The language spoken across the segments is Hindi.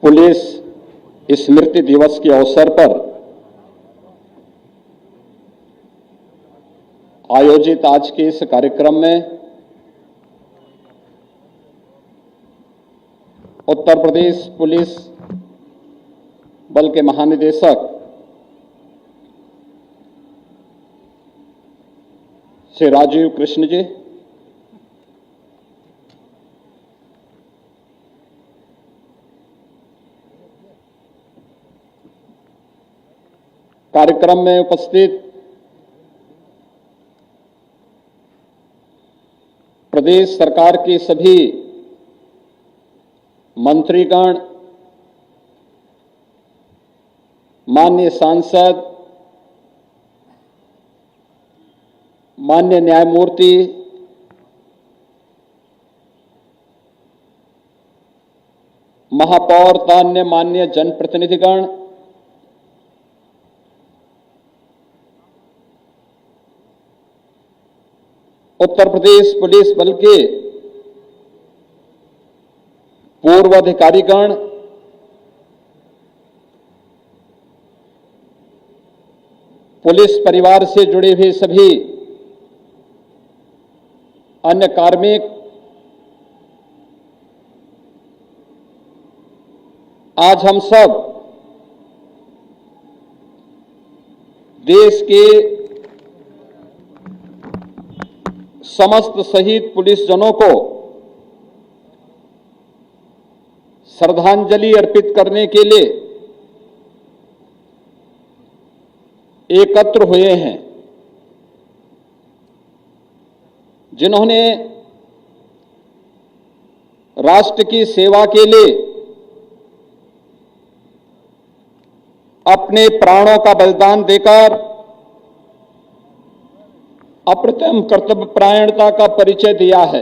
पुलिस स्मृति दिवस के अवसर पर आयोजित आज के इस कार्यक्रम में उत्तर प्रदेश पुलिस बल के महानिदेशक श्री राजीव कृष्ण जी, कार्यक्रम में उपस्थित प्रदेश सरकार के सभी मंत्रीगण, माननीय सांसद, माननीय न्यायमूर्ति, महापौर तथा अन्य माननीय जनप्रतिनिधिगण, उत्तर प्रदेश पुलिस बल के पूर्व अधिकारीगण, पुलिस परिवार से जुड़े हुए सभी अन्य कार्मिक, आज हम सब देश के समस्त शहीद पुलिस जनों को श्रद्धांजलि अर्पित करने के लिए एकत्र हुए हैं, जिन्होंने राष्ट्र की सेवा के लिए अपने प्राणों का बलिदान देकर अप्रतिम कर्तव्यपरायणता का परिचय दिया है।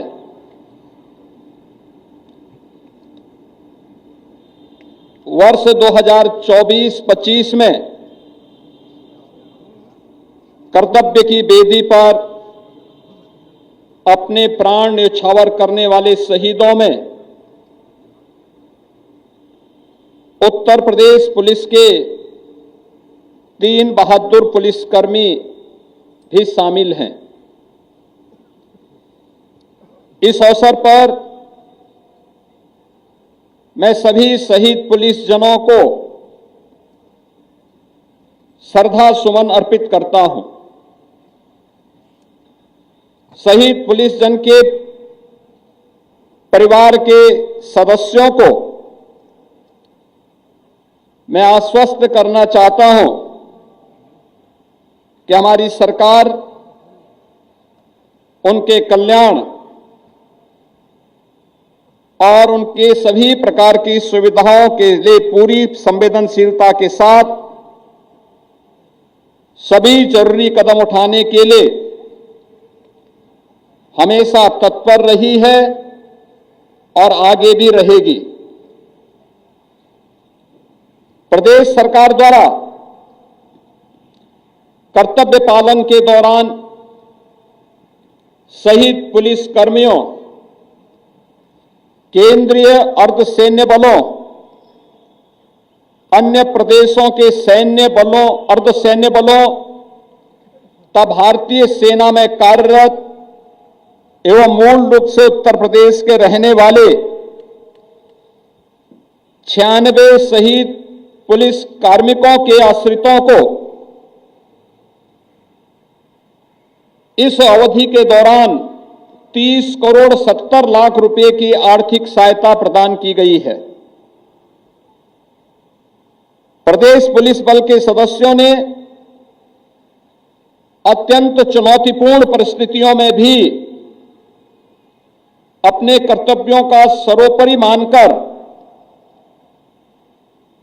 वर्ष 2024-25 में कर्तव्य की बेदी पर अपने प्राण न्यौछावर करने वाले शहीदों में उत्तर प्रदेश पुलिस के 3 बहादुर पुलिसकर्मी भी शामिल हैं। इस अवसर पर मैं सभी शहीद पुलिस जनों को श्रद्धा सुमन अर्पित करता हूं। शहीद पुलिस जन के परिवार के सदस्यों को मैं आश्वस्त करना चाहता हूं कि हमारी सरकार उनके कल्याण और उनके सभी प्रकार की सुविधाओं के लिए पूरी संवेदनशीलता के साथ सभी जरूरी कदम उठाने के लिए हमेशा तत्पर रही है और आगे भी रहेगी। प्रदेश सरकार द्वारा कर्तव्य पालन के दौरान शहीद पुलिस कर्मियों, केंद्रीय अर्धसैन्य बलों, अन्य प्रदेशों के सैन्य बलों, अर्धसैन्य बलों तथा भारतीय सेना में कार्यरत एवं मूल रूप से उत्तर प्रदेश के रहने वाले 96 शहीद पुलिस कार्मिकों के आश्रितों को इस अवधि के दौरान 30 करोड़ 70 लाख रुपए की आर्थिक सहायता प्रदान की गई है। प्रदेश पुलिस बल के सदस्यों ने अत्यंत चुनौतीपूर्ण परिस्थितियों में भी अपने कर्तव्यों का सर्वोपरि मानकर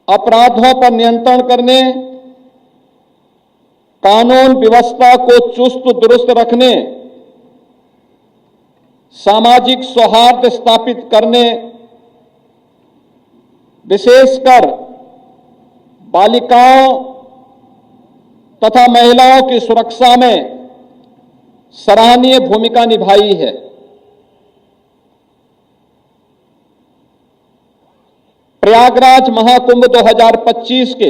अपराधों पर नियंत्रण करने, कानून व्यवस्था को चुस्त दुरुस्त रखने, सामाजिक सौहार्द स्थापित करने, विशेषकर बालिकाओं तथा महिलाओं की सुरक्षा में सराहनीय भूमिका निभाई है। प्रयागराज महाकुंभ 2025 के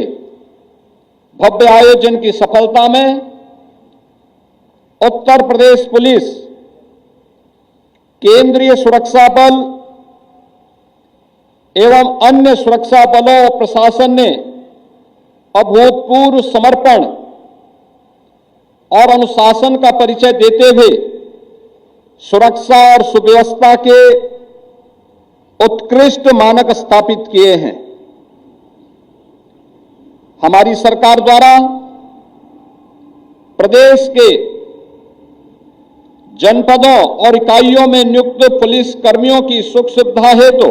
भव्य आयोजन की सफलता में उत्तर प्रदेश पुलिस, केंद्रीय सुरक्षा बल एवं अन्य सुरक्षा बलों और प्रशासन ने अभूतपूर्व समर्पण और अनुशासन का परिचय देते हुए सुरक्षा और सुव्यवस्था के उत्कृष्ट मानक स्थापित किए हैं। हमारी सरकार द्वारा प्रदेश के जनपदों और इकाइयों में नियुक्त पुलिस कर्मियों की सुख सुविधा हेतु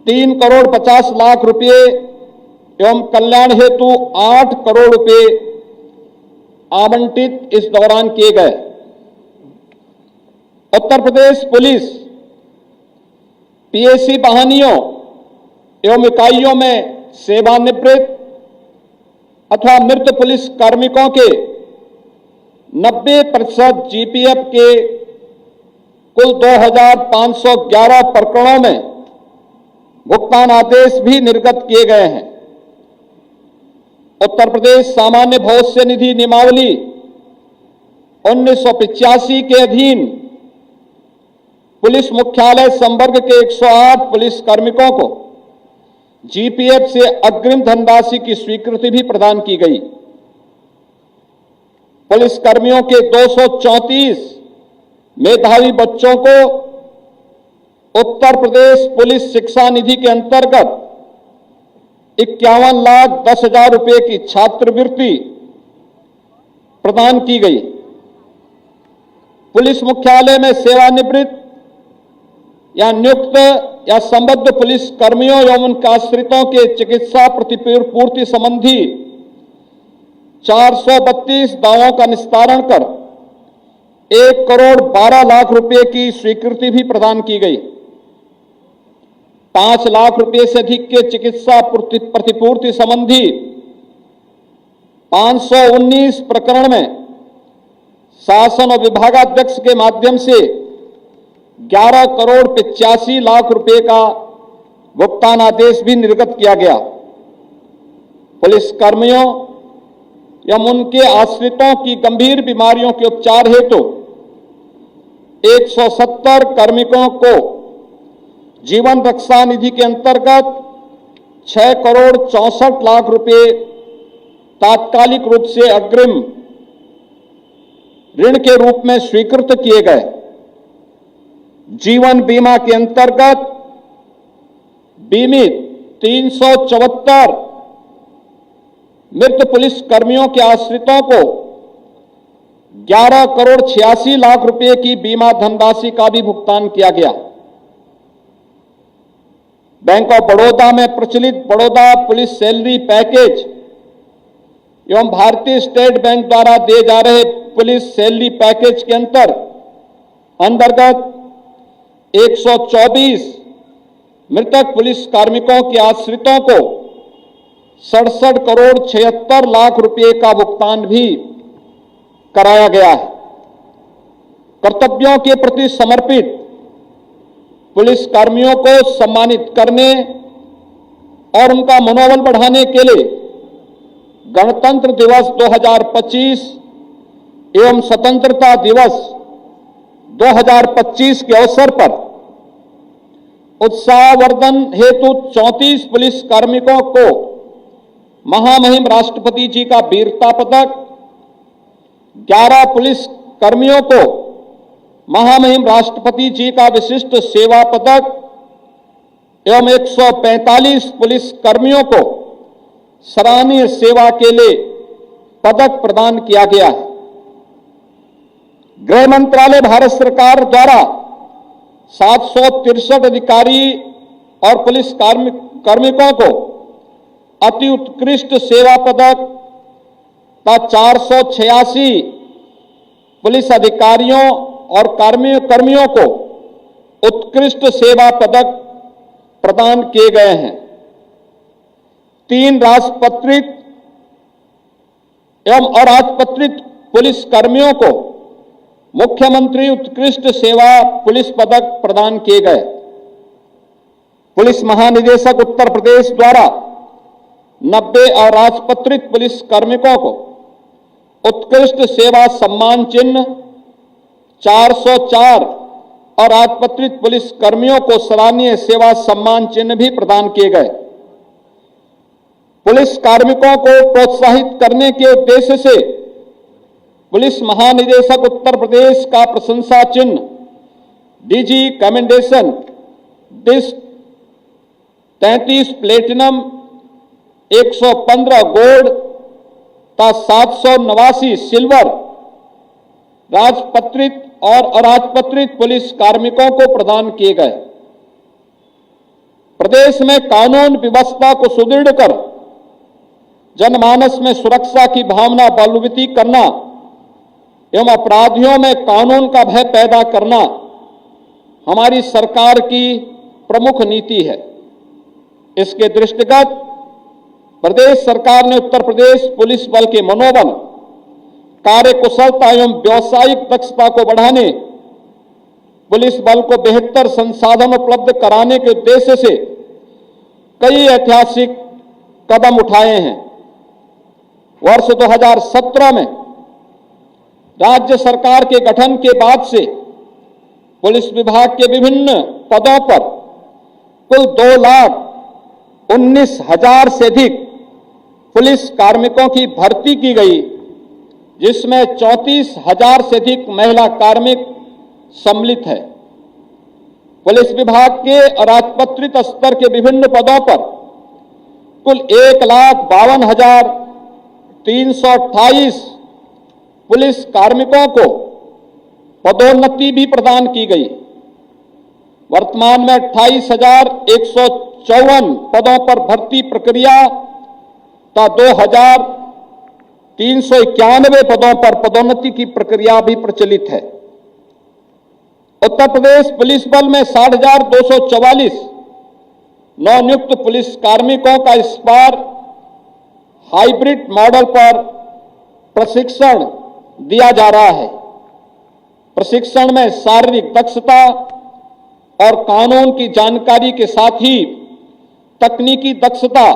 3 करोड़ 50 लाख रुपए एवं कल्याण हेतु 8 करोड़ रुपए आवंटित इस दौरान किए गए। उत्तर प्रदेश पुलिस पीएसी वाहिनियों एवं इकाइयों में सेवानिवृत्त अथवा मृत पुलिस कार्मिकों के 90% जीपीएफ के कुल 2511 प्रकरणों में भुगतान आदेश भी निर्गत किए गए हैं। उत्तर प्रदेश सामान्य भविष्य निधि नियमावली 1985 के अधीन पुलिस मुख्यालय संवर्ग के 108 पुलिस कार्मिकों को जीपीएफ से अग्रिम धनराशि की स्वीकृति भी प्रदान की गई। पुलिस कर्मियों के 234 मेधावी बच्चों को उत्तर प्रदेश पुलिस शिक्षा निधि के अंतर्गत 51,10,000 रुपए की छात्रवृत्ति प्रदान की गई। पुलिस मुख्यालय में सेवानिवृत्त या नियुक्त या संबद्ध पुलिस कर्मियों एवं उनके आश्रितों के चिकित्सा प्रतिपूर्ति संबंधी 432 दावों का निस्तारण कर 1 करोड़ 12 लाख रुपए की स्वीकृति भी प्रदान की गई। 5 लाख रुपए से अधिक के चिकित्सा प्रतिपूर्ति संबंधी 519 प्रकरण में शासन और विभागाध्यक्ष के माध्यम से 11 करोड़ 85 लाख रुपए का भुगतान आदेश भी निर्गत किया गया। पुलिस कर्मियों एवं उनके आश्रितों की गंभीर बीमारियों के उपचार हेतु 170 कार्मिकों को जीवन रक्षा निधि के अंतर्गत 6 करोड़ 64 लाख रुपए तात्कालिक रूप से अग्रिम ऋण के रूप में स्वीकृत किए गए। जीवन बीमा के अंतर्गत बीमित 374 मृत पुलिस कर्मियों के आश्रितों को 11 करोड़ 86 लाख रुपए की बीमा धनराशि का भी भुगतान किया गया। बैंक ऑफ बड़ौदा में प्रचलित बड़ौदा पुलिस सैलरी पैकेज एवं भारतीय स्टेट बैंक द्वारा दिए जा रहे पुलिस सैलरी पैकेज के अंतर्गत 124 मृतक पुलिस कार्मिकों के आश्रितों को 67 करोड़ 76 लाख रुपए का भुगतान भी कराया गया है। कर्तव्यों के प्रति समर्पित पुलिस कर्मियों को सम्मानित करने और उनका मनोबल बढ़ाने के लिए गणतंत्र दिवस 2025 एवं स्वतंत्रता दिवस 2025 के अवसर पर उत्साहवर्धन हेतु 34 पुलिस कार्मिकों को महामहिम राष्ट्रपति जी का वीरता पदक, 11 पुलिस कर्मियों को महामहिम राष्ट्रपति जी का विशिष्ट सेवा पदक एवं 145 पुलिस कर्मियों को सराहनीय सेवा के लिए पदक प्रदान किया गया है। गृह मंत्रालय भारत सरकार द्वारा 763 अधिकारी और पुलिस कार्मिकों को अति उत्कृष्ट सेवा पदक का 486 पुलिस अधिकारियों और कर्मियों को उत्कृष्ट सेवा पदक प्रदान किए गए हैं। 3 राजपत्रित एवं अराजपत्रित पुलिस कर्मियों को मुख्यमंत्री उत्कृष्ट सेवा पुलिस पदक प्रदान किए गए। पुलिस महानिदेशक उत्तर प्रदेश द्वारा 90 अराजपत्रित पुलिस कार्मिकों को उत्कृष्ट सेवा सम्मान चिन्ह, 404 अराजपत्रित पुलिस कर्मियों को सराहनीय सेवा सम्मान चिन्ह भी प्रदान किए गए। पुलिस कार्मिकों को प्रोत्साहित करने के उद्देश्य से पुलिस महानिदेशक उत्तर प्रदेश का प्रशंसा चिन्ह, DG commendation disc 33 platinum, 115 gold तथा 789 सिल्वर राजपत्रित और अराजपत्रित पुलिस कार्मिकों को प्रदान किए गए। प्रदेश में कानून व्यवस्था को सुदृढ़ कर जनमानस में सुरक्षा की भावना बलवती करना एवं अपराधियों में कानून का भय पैदा करना हमारी सरकार की प्रमुख नीति है। इसके दृष्टिगत प्रदेश सरकार ने उत्तर प्रदेश पुलिस बल के मनोबल, कार्यकुशलता एवं व्यावसायिक दक्षता को बढ़ाने, पुलिस बल को बेहतर संसाधन उपलब्ध कराने के उद्देश्य से कई ऐतिहासिक कदम उठाए हैं। वर्ष 2017 में राज्य सरकार के गठन के बाद से पुलिस विभाग के विभिन्न पदों पर कुल 2,19,000 से अधिक पुलिस कार्मिकों की भर्ती की गई, जिसमें 34,000 से अधिक महिला कार्मिक सम्मिलित है। पुलिस विभाग के अराजपत्रित स्तर के विभिन्न पदों पर कुल 1,52,328 पुलिस कार्मिकों को पदोन्नति भी प्रदान की गई। वर्तमान में 28,154 पदों पर भर्ती प्रक्रिया तथा 2,391 पदों पर पदोन्नति की प्रक्रिया भी प्रचलित है। उत्तर प्रदेश पुलिस बल में 60,244 नवनियुक्त पुलिस कार्मिकों का इस बार हाइब्रिड मॉडल पर प्रशिक्षण दिया जा रहा है। प्रशिक्षण में शारीरिक दक्षता और कानून की जानकारी के साथ ही तकनीकी दक्षता,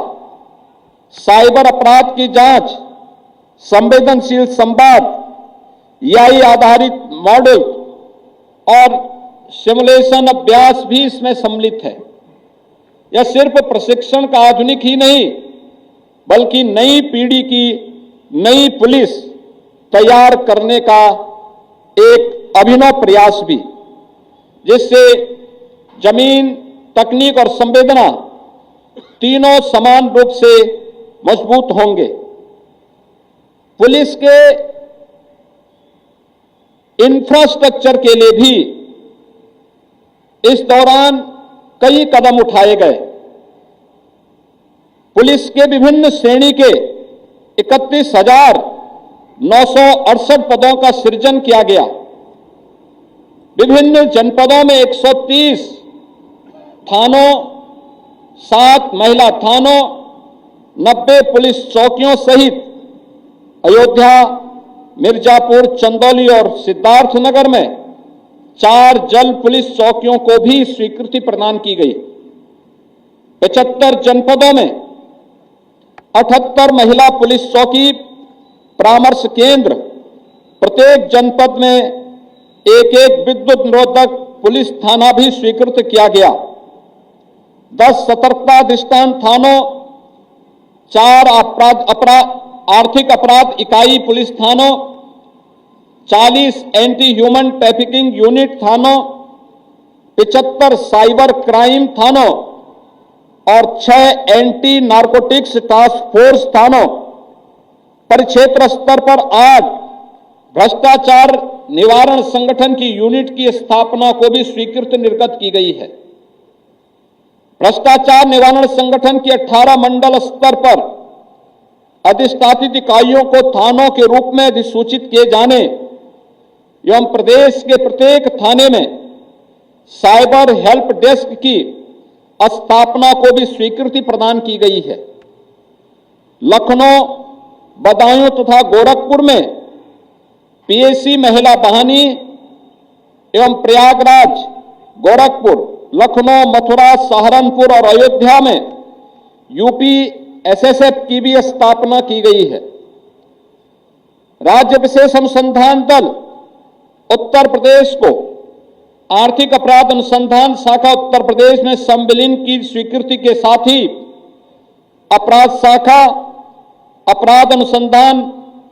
साइबर अपराध की जांच, संवेदनशील संवाद, AI आधारित मॉडल और सिमुलेशन अभ्यास भी इसमें सम्मिलित है। यह सिर्फ प्रशिक्षण का आधुनिक ही नहीं, बल्कि नई पीढ़ी की नई पुलिस तैयार करने का एक अभिनव प्रयास भी, जिससे जमीन, तकनीक और संवेदना तीनों समान रूप से मजबूत होंगे। पुलिस के इंफ्रास्ट्रक्चर के लिए भी इस दौरान कई कदम उठाए गए। पुलिस के विभिन्न श्रेणी के 31,968 पदों का सृजन किया गया। विभिन्न जनपदों में 130 थानों, 7 महिला थानों, 90 पुलिस चौकियों सहित अयोध्या, मिर्जापुर, चंदौली और सिद्धार्थनगर में 4 जल पुलिस चौकियों को भी स्वीकृति प्रदान की गई। 75 जनपदों में 78 महिला पुलिस चौकी, परामर्श केंद्र, प्रत्येक जनपद में एक विद्युत निरोधक पुलिस थाना भी स्वीकृत किया गया। 10 सतर्कता अधिष्ठान थानों, 4 आर्थिक अपराध इकाई पुलिस थानों, 40 एंटी ह्यूमन ट्रैफिकिंग यूनिट थानों, 75 साइबर क्राइम थानों और 6 एंटी नारकोटिक्स टास्क फोर्स थानों, परिक्षेत्र स्तर पर 8 भ्रष्टाचार निवारण संगठन की यूनिट की स्थापना को भी स्वीकृति निर्गत की गई है। भ्रष्टाचार निवारण संगठन की 18 मंडल स्तर पर अधिष्ठापित इकाइयों को थानों के रूप में अधिसूचित किए जाने एवं प्रदेश के प्रत्येक थाने में साइबर हेल्प डेस्क की स्थापना को भी स्वीकृति प्रदान की गई है। लखनऊ, बदायूं तथा गोरखपुर में PSC महिला बहानी एवं प्रयागराज, गोरखपुर लखनऊ, मथुरा, सहारनपुर और अयोध्या में यूपी एसएसएफ की भी स्थापना की गई है। राज्य विशेष अनुसंधान दल उत्तर प्रदेश को आर्थिक अपराध अनुसंधान शाखा उत्तर प्रदेश में संविलीन की स्वीकृति के साथ ही अपराध शाखा अपराध अनुसंधान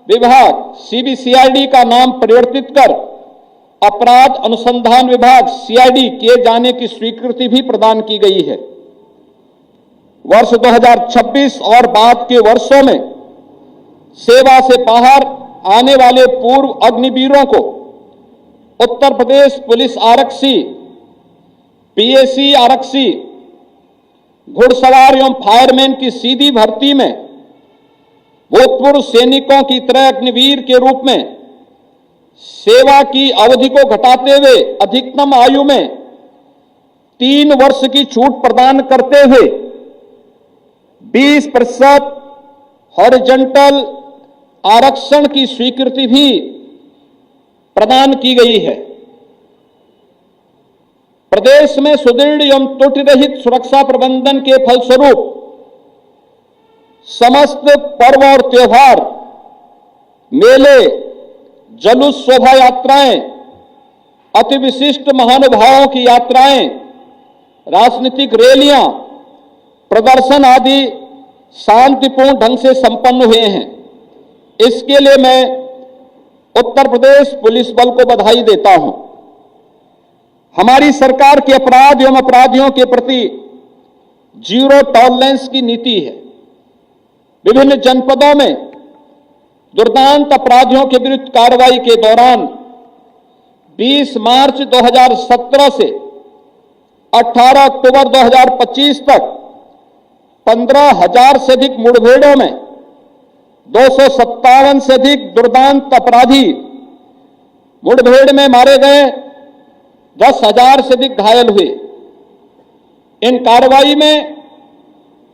विभाग सीबीसीआईडी का नाम परिवर्तित कर अपराध अनुसंधान विभाग सीआईडी किए जाने की स्वीकृति भी प्रदान की गई है। वर्ष 2026 और बाद के वर्षों में सेवा से बाहर आने वाले पूर्व अग्निवीरों को उत्तर प्रदेश पुलिस आरक्षी, पीएसी आरक्षी, घुड़सवार एवं फायरमैन की सीधी भर्ती में भूतपूर्व सैनिकों की तरह अग्निवीर के रूप में सेवा की अवधि को घटाते हुए अधिकतम आयु में 3 वर्ष की छूट प्रदान करते हुए 20% हॉरिजॉन्टल आरक्षण की स्वीकृति भी प्रदान की गई है। प्रदेश में सुदृढ़ एवं त्रुटि रहित सुरक्षा प्रबंधन के फलस्वरूप समस्त पर्व और त्योहार, मेले, जुलूस, शोभा यात्राएं, अति विशिष्ट महानुभावों की यात्राएं, राजनीतिक रैलियां, प्रदर्शन आदि शांतिपूर्ण ढंग से संपन्न हुए हैं। इसके लिए मैं उत्तर प्रदेश पुलिस बल को बधाई देता हूं। हमारी सरकार के अपराध एवं अपराधियों के प्रति जीरो टॉलरेंस की नीति है। विभिन्न जनपदों में दुर्दांत अपराधियों के विरुद्ध कार्रवाई के दौरान 20 मार्च 2017 से 18 अक्टूबर 2025 तक 15,000 से अधिक मुठभेड़ों में 257 से अधिक दुर्दांत अपराधी मुठभेड़ में मारे गए, 10,000 से अधिक घायल हुए। इन कार्रवाई में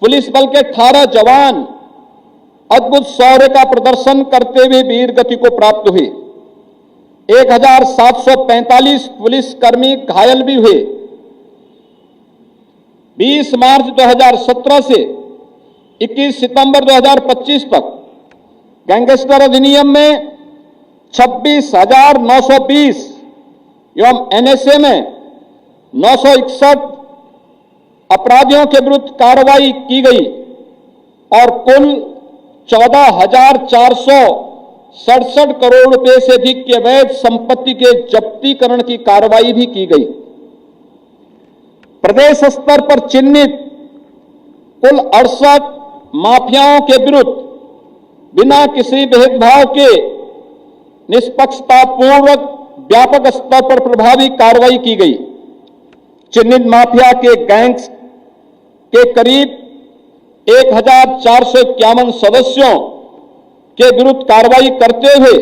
पुलिस बल के 18 जवान अद्भुत शौर्य का प्रदर्शन करते हुए वीर गति को प्राप्त हुए। 1745 पुलिसकर्मी घायल भी हुए। 20 मार्च 2017 से 21 सितंबर 2025 तक गैंगस्टर अधिनियम में 26,920 एवं एनएसए में 961 अपराधियों के विरुद्ध कार्रवाई की गई और कुल 14,467 करोड़ रुपए से अधिक की अवैध संपत्ति के जब्तीकरण की कार्रवाई भी की गई। प्रदेश स्तर पर चिन्हित कुल 68 माफियाओं के विरुद्ध बिना किसी भेदभाव के निष्पक्षतापूर्वक व्यापक स्तर पर प्रभावी कार्रवाई की गई। चिन्हित माफिया के गैंग्स के करीब 1,451 सदस्यों के विरुद्ध कार्रवाई करते हुए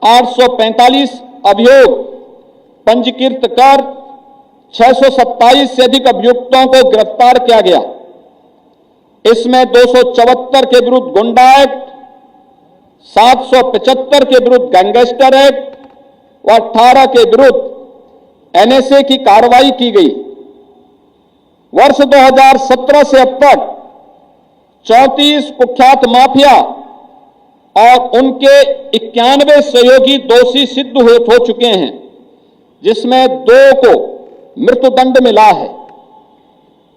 845 अभियोग पंजीकृत कर 627 से अधिक अभियुक्तों को गिरफ्तार किया गया। इसमें 274 के विरुद्ध गुंडा एक्ट, 775 के विरुद्ध गैंगस्टर एक्ट व 18 के विरुद्ध एनएसए की कार्रवाई की गई। वर्ष 2017 से अब तक 34 कुख्यात माफिया और उनके 91 सहयोगी दोषी सिद्ध हो चुके हैं, जिसमें 2 को मृत्युदंड मिला है।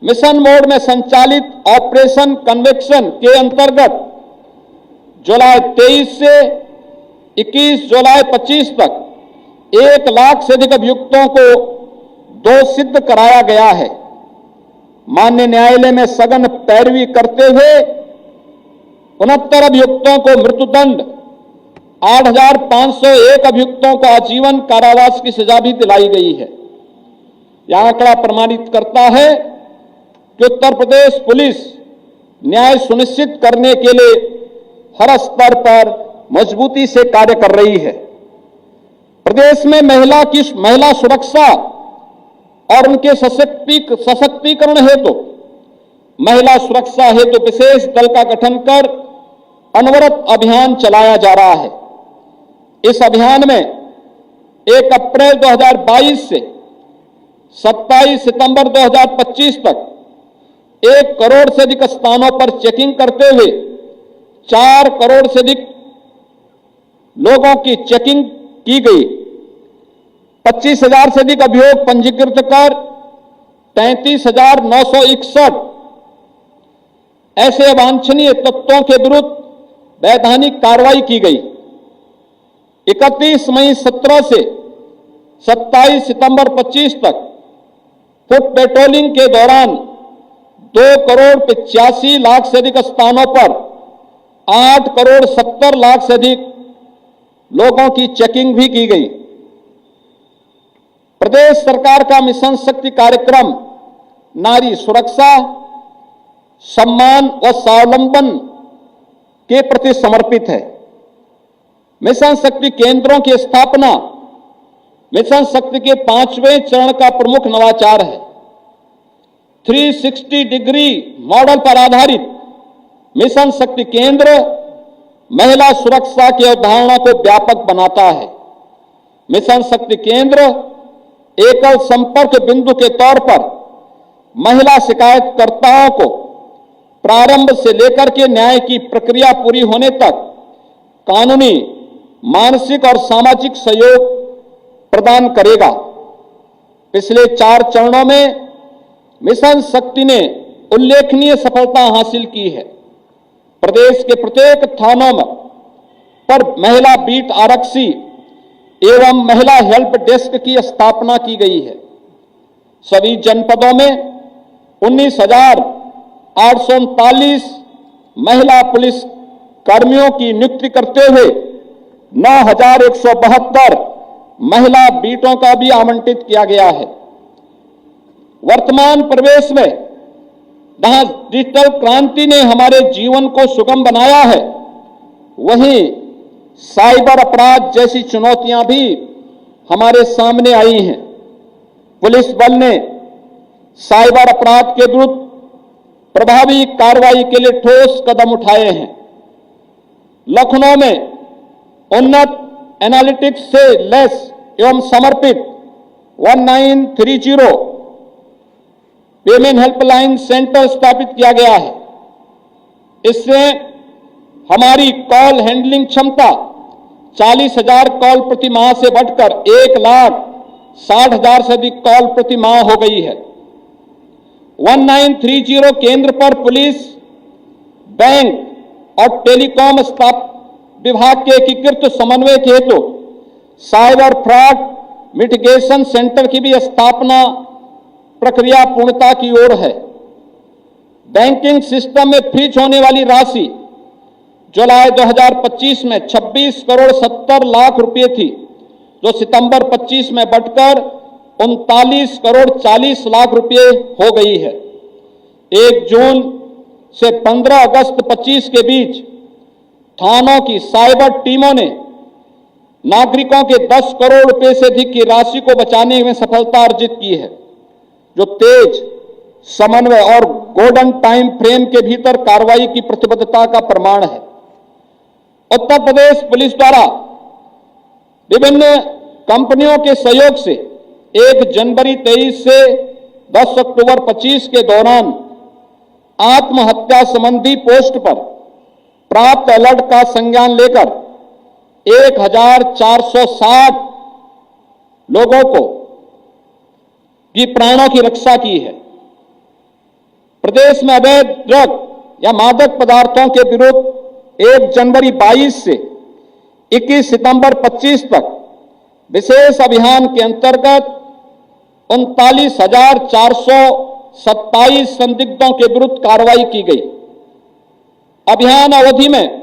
मिशन मोड में संचालित ऑपरेशन कन्विक्शन के अंतर्गत जुलाई 23 से 21 जुलाई 25 तक 1 लाख से अधिक अभियुक्तों को दोषी सिद्ध कराया गया है। माननीय न्यायालय में सघन पैरवी करते हुए 69 अभियुक्तों को मृत्युदंड, 8,501 अभियुक्तों को आजीवन कारावास की सजा भी दिलाई गई है। यह आंकड़ा प्रमाणित करता है कि उत्तर प्रदेश पुलिस न्याय सुनिश्चित करने के लिए हर स्तर पर मजबूती से कार्य कर रही है। प्रदेश में महिला सुरक्षा और उनके सशक्तिकरण हेतु महिला सुरक्षा हेतु विशेष दल का गठन कर अनवरत अभियान चलाया जा रहा है। इस अभियान में 1 अप्रैल 2022 से 27 सितंबर 2025 तक 1 करोड़ से अधिक स्थानों पर चेकिंग करते हुए 4 करोड़ से अधिक लोगों की चेकिंग की गई। 25,000 से अधिक अभियोग पंजीकृत कर 33,961 ऐसे अवांछनीय तत्वों के विरुद्ध वैधानिक कार्रवाई की गई। 31 मई 17 से 27 सितंबर 25 तक फुट पेट्रोलिंग के दौरान 2 करोड़ 85 लाख से अधिक स्थानों पर 8 करोड़ 70 लाख से अधिक लोगों की चेकिंग भी की गई। प्रदेश सरकार का मिशन शक्ति कार्यक्रम नारी सुरक्षा, सम्मान और स्वावलंबन के प्रति समर्पित है। मिशन शक्ति केंद्रों की स्थापना मिशन शक्ति के 5वें चरण का प्रमुख नवाचार है। 360 डिग्री मॉडल पर आधारित मिशन शक्ति केंद्र महिला सुरक्षा की अवधारणा को व्यापक बनाता है। मिशन शक्ति केंद्र एकल संपर्क बिंदु के तौर पर महिला शिकायतकर्ताओं को प्रारंभ से लेकर के न्याय की प्रक्रिया पूरी होने तक कानूनी, मानसिक और सामाजिक सहयोग प्रदान करेगा। पिछले 4 चरणों में मिशन शक्ति ने उल्लेखनीय सफलता हासिल की है। प्रदेश के प्रत्येक थानों में पर महिला बीट आरक्षी एवं महिला हेल्प डेस्क की स्थापना की गई है। सभी जनपदों में 19,839 महिला पुलिस कर्मियों की नियुक्ति करते हुए 9,172 महिला बीटों का भी आवंटित किया गया है। वर्तमान परिवेश में जहां डिजिटल क्रांति ने हमारे जीवन को सुगम बनाया है, वहीं साइबर अपराध जैसी चुनौतियां भी हमारे सामने आई हैं। पुलिस बल ने साइबर अपराध के विरुद्ध प्रभावी कार्रवाई के लिए ठोस कदम उठाए हैं। लखनऊ में उन्नत एनालिटिक्स से लैस एवं समर्पित 1930 पेमेंट हेल्पलाइन सेंटर स्थापित किया गया है। इससे हमारी कॉल हैंडलिंग क्षमता 40,000 कॉल प्रति माह से बढ़कर 1,60,000 से अधिक कॉल प्रति माह हो गई है। 1930 केंद्र पर पुलिस, बैंक और टेलीकॉम विभाग के एकीकृत समन्वय के हेतु साइबर फ्रॉड मिटिगेशन सेंटर की भी स्थापना प्रक्रिया पूर्णता की ओर है। बैंकिंग सिस्टम में फ्रीज होने वाली राशि जुलाई 2025 में 26 करोड़ 70 लाख रुपए थी, जो सितंबर 25 में बढ़कर 39 करोड़ 40 लाख रुपए हो गई है। 1 जून से 15 अगस्त 25 के बीच थानों की साइबर टीमों ने नागरिकों के 10 करोड़ रुपए से अधिक की राशि को बचाने में सफलता अर्जित की है, जो तेज समन्वय और गोल्डन टाइम फ्रेम के भीतर कार्रवाई की प्रतिबद्धता का प्रमाण है। उत्तर प्रदेश पुलिस द्वारा विभिन्न कंपनियों के सहयोग से 1 जनवरी 23 से 10 अक्टूबर 25 के दौरान आत्महत्या संबंधी पोस्ट पर प्राप्त अलर्ट का संज्ञान लेकर 1,460 लोगों को की प्राणों की रक्षा की है। प्रदेश में अवैध ड्रग या मादक पदार्थों के विरुद्ध 1 जनवरी 22 से 21 सितंबर 25 तक विशेष अभियान के अंतर्गत 39,427 संदिग्धों के विरुद्ध कार्रवाई की गई। अभियान अवधि में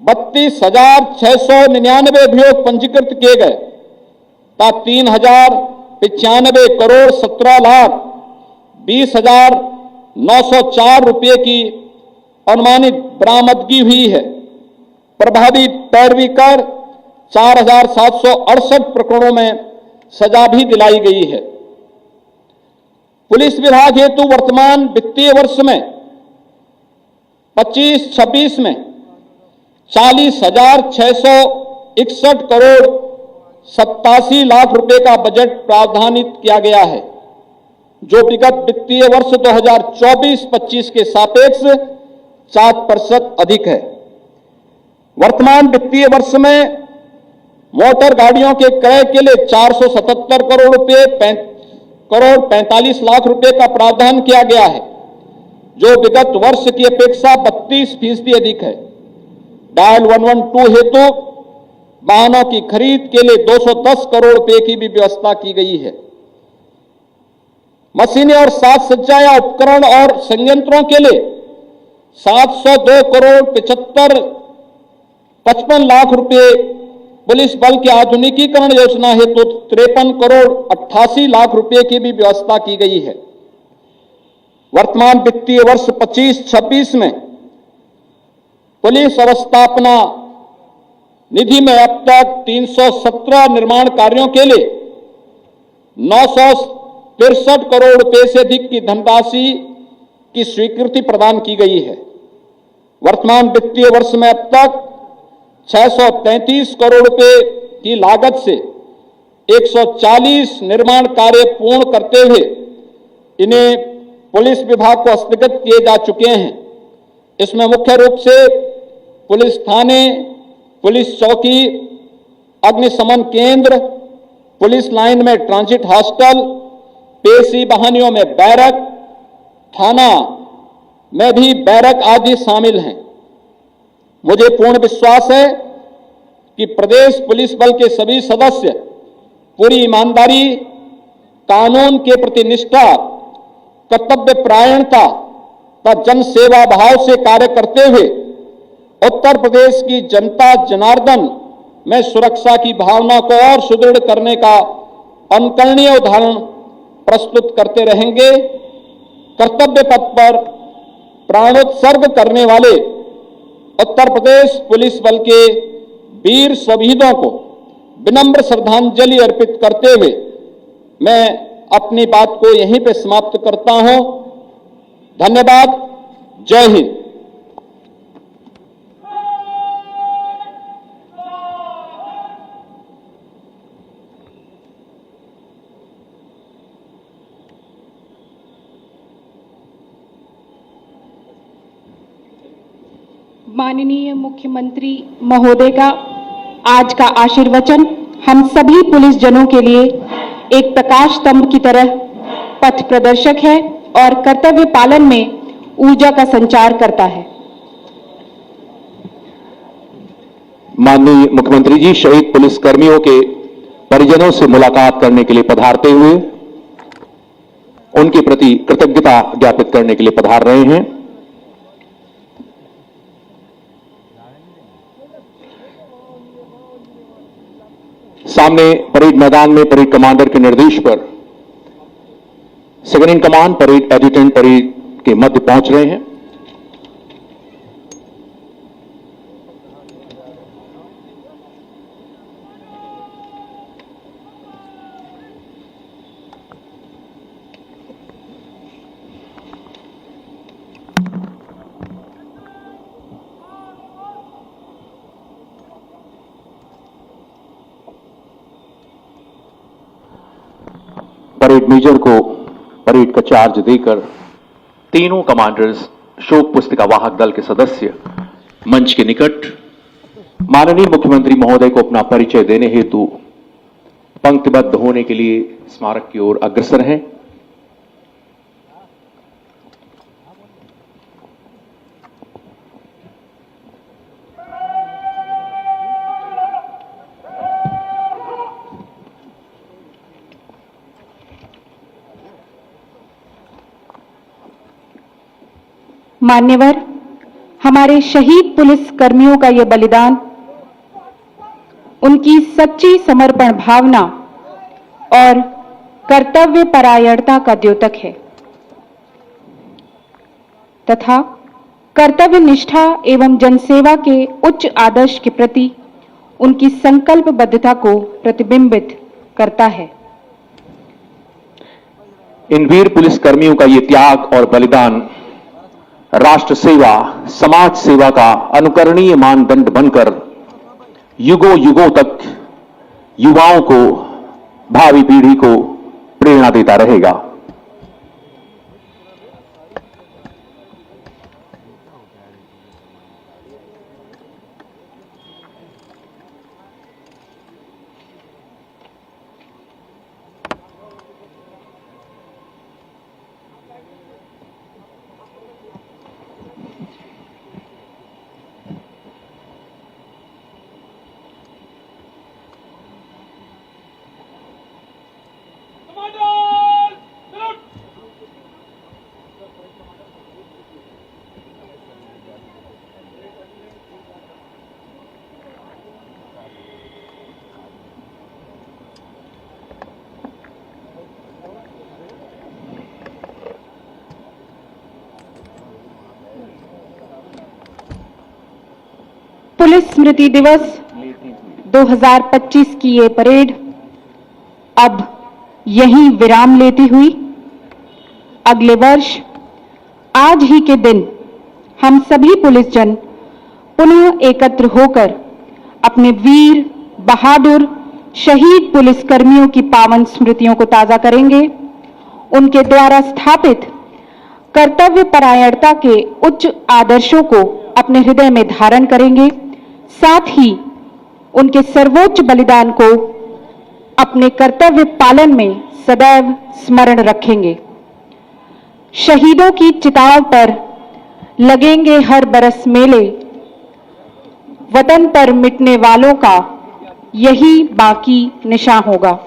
32,699 अभियोग पंजीकृत किए गए तथा 3,095 करोड़ 17 लाख 20,904 रुपये की अनुमानित बरामदगी हुई है। प्रभावी पैरवी कर 4,768 प्रकरणों में सजा भी दिलाई गई है। पुलिस विभाग हेतु वर्तमान वित्तीय वर्ष में 25-26 में 40,661 करोड़ 87 लाख रुपए का बजट प्रावधानित किया गया है। जो विगत वित्तीय वर्ष 2024-25 के सापेक्ष 4% अधिक है। वर्तमान वित्तीय वर्ष में मोटर गाड़ियों के क्रय के लिए 477 करोड़ 45 लाख रुपए का प्रावधान किया गया है, जो विगत वर्ष की अपेक्षा 32% अधिक है। डायल 112 हेतु वाहनों की खरीद के लिए 210 करोड़ रुपए की भी व्यवस्था की गई है। मशीनें और साज सज्जा या उपकरण और संयंत्रों के लिए 702 करोड़ 55 लाख रुपए, पुलिस बल के आधुनिकीकरण योजना हेतु 53 करोड़ 88 लाख रुपए की भी व्यवस्था की गई है। वर्तमान वित्तीय वर्ष 25-26 में पुलिस अवस्थापना निधि में अब तक 317 निर्माण कार्यों के लिए 963 करोड़ रुपए से अधिक की धनराशि की स्वीकृति प्रदान की गई है। वर्तमान वित्तीय वर्ष में अब तक 633 करोड़ रुपए की लागत से 140 निर्माण कार्य पूर्ण करते हुए इन्हें पुलिस विभाग को हस्तगत किए जा चुके हैं। इसमें मुख्य रूप से पुलिस थाने, पुलिस चौकी, अग्निशमन केंद्र, पुलिस लाइन में ट्रांजिट हॉस्टल, पेशी बहानियों में बैरक, थाना में भी बैरक आदि शामिल हैं। मुझे पूर्ण विश्वास है कि प्रदेश पुलिस बल के सभी सदस्य पूरी ईमानदारी, कानून के प्रति निष्ठा, कर्तव्य परायणता तथा जन सेवा भाव से कार्य करते हुए उत्तर प्रदेश की जनता जनार्दन में सुरक्षा की भावना को और सुदृढ़ करने का अनुकरणीय उदाहरण प्रस्तुत करते रहेंगे। कर्तव्य पथ पर प्राणोत्सर्ग करने वाले उत्तर प्रदेश पुलिस बल के वीर शहीदों को विनम्र श्रद्धांजलि अर्पित करते हुए मैं अपनी बात को यहीं पे समाप्त करता हूं। धन्यवाद। जय हिंद। माननीय मुख्यमंत्री महोदय का आज का आशीर्वचन हम सभी पुलिस जनों के लिए एक प्रकाश स्तंभ की तरह पथ प्रदर्शक है और कर्तव्य पालन में ऊर्जा का संचार करता है। माननीय मुख्यमंत्री जी शहीद पुलिस कर्मियों के परिजनों से मुलाकात करने के लिए पधारते हुए उनके प्रति कृतज्ञता ज्ञापित करने के लिए पधार रहे हैं। सामने परेड मैदान में परेड कमांडर के निर्देश पर second in command parade adjutant parade के मध्य पहुंच रहे हैं। परेड मेजर को परेड का चार्ज देकर तीनों कमांडर्स, शोक पुस्तिका वाहक दल के सदस्य मंच के निकट माननीय मुख्यमंत्री महोदय को अपना परिचय देने हेतु पंक्तिबद्ध होने के लिए स्मारक की ओर अग्रसर हैं। मान्यवर, हमारे शहीद पुलिस कर्मियों का यह बलिदान उनकी सच्ची समर्पण भावना और कर्तव्य परायणता का द्योतक है तथा कर्तव्य निष्ठा एवं जनसेवा के उच्च आदर्श के प्रति उनकी संकल्पबद्धता को प्रतिबिंबित करता है। इन वीर पुलिस कर्मियों का ये त्याग और बलिदान राष्ट्र सेवा, समाज सेवा का अनुकरणीय मानदंड बनकर युगों युगों तक युवाओं को, भावी पीढ़ी को प्रेरणा देता रहेगा। पुलिस स्मृति दिवस 2025 की ये परेड अब यहीं विराम लेती हुई अगले वर्ष आज ही के दिन हम सभी पुलिसजन पुनः एकत्र होकर अपने वीर बहादुर शहीद पुलिसकर्मियों की पावन स्मृतियों को ताजा करेंगे, उनके द्वारा स्थापित कर्तव्य परायणता के उच्च आदर्शों को अपने हृदय में धारण करेंगे, साथ ही उनके सर्वोच्च बलिदान को अपने कर्तव्य पालन में सदैव स्मरण रखेंगे। शहीदों की चिताओं पर लगेंगे हर बरस मेले, वतन पर मिटने वालों का यही बाकी निशान होगा।